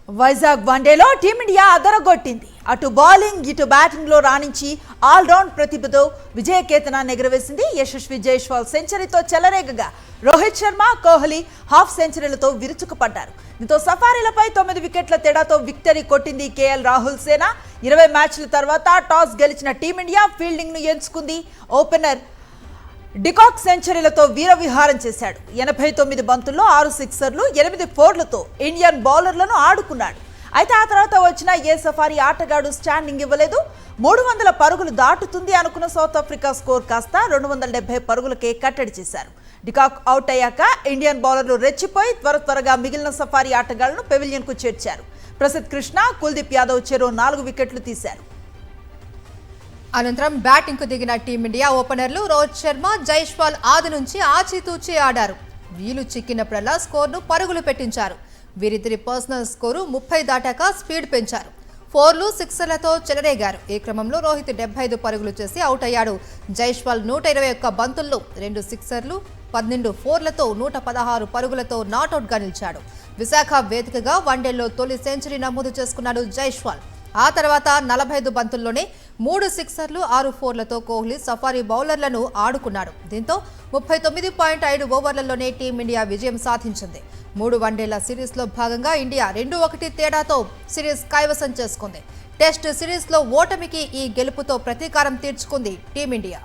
వైజాగ్ వన్డేలో టీమిండియా అదరగొట్టింది. అటు బౌలింగ్ ఇటు బ్యాటింగ్ లో రాణించి ఆల్రౌండ్ ప్రతిభతో విజయకేతనాన్ని ఎగురవేసింది. యశస్వి జైస్వాల్ సెంచరీతో చెలరేగగా రోహిత్ శర్మ, కోహ్లీ హాఫ్ సెంచరీలతో విరుచుకుపడ్డారు. దీంతో సఫారీలపై 9 వికెట్ల తేడాతో విక్టరీ కొట్టింది కేఎల్ రాహుల్ సేన. 20 మ్యాచ్ల తర్వాత టాస్ గెలిచిన టీమిండియా ఫీల్డింగ్ ను ఎంచుకుంది. ఓపెనర్ డికాక్ సెంచరీలతో వీరవిహారం చేశాడు. 89 బంతుల్లో 6 సిక్సర్లు, 8 ఫోర్లతో ఇండియన్ బౌలర్లను ఆడుకున్నాడు. అయితే ఆ తర్వాత వచ్చిన ఏ సఫారీ ఆటగాడు స్టాండింగ్ ఇవ్వలేదు. 300 పరుగులు దాటుతుంది అనుకున్న సౌత్ ఆఫ్రికా స్కోర్ కాస్త 270 పరుగులకే కట్టడి చేశారు. డికాక్ అవుట్ అయ్యాక ఇండియన్ బౌలర్లు రెచ్చిపోయి త్వరగా మిగిలిన సఫారీ ఆటగాళ్లను పెవిలియన్ కు చేర్చారు. ప్రసిద్ధ్ కృష్ణ, కుల్దీప్ యాదవ్ చెరో 4 వికెట్లు తీశారు. అనంతరం బ్యాటింగ్ కు దిగిన టీమిండియా ఓపెనర్లు రోహిత్ శర్మ, జైస్వాల్ ఆది నుంచి ఆచితూచి ఆడారు. వీలు చిక్కినప్పుడల్లా స్కోర్ను పరుగులు పెట్టించారు. వీరిద్దరి పర్సనల్ స్కోరు 30 దాటాక స్పీడ్ పెంచారు. 4లు, 6లతో చెలరేగారు. ఈ క్రమంలో రోహిత్ 75 పరుగులు చేసి అవుట్ అయ్యాడు. జైస్వాల్ 121 బంతుల్లో 2 సిక్సర్లు, 12 ఫోర్లతో 116 పరుగులతో నాట్అవుట్ గా నిలిచాడు. విశాఖ వేదికగా వన్డేల్లో తొలి సెంచరీ నమోదు చేసుకున్నాడు జైస్వాల్. ఆ తర్వాత 45 బంతుల్లోనే 3 సిక్సర్లు, 6 ఫోర్లతో కోహ్లీ సఫారీ బౌలర్లను ఆడుకున్నాడు. దీంతో 39.5 ఓవర్లలోనే టీమిండియా విజయం సాధించింది. 3 వన్డేల సిరీస్లో భాగంగా ఇండియా 2-1 తేడాతో సిరీస్ కైవసం చేసుకుంది. టెస్ట్ సిరీస్లో ఓటమికి ఈ గెలుపుతో ప్రతీకారం తీర్చుకుంది టీమిండియా.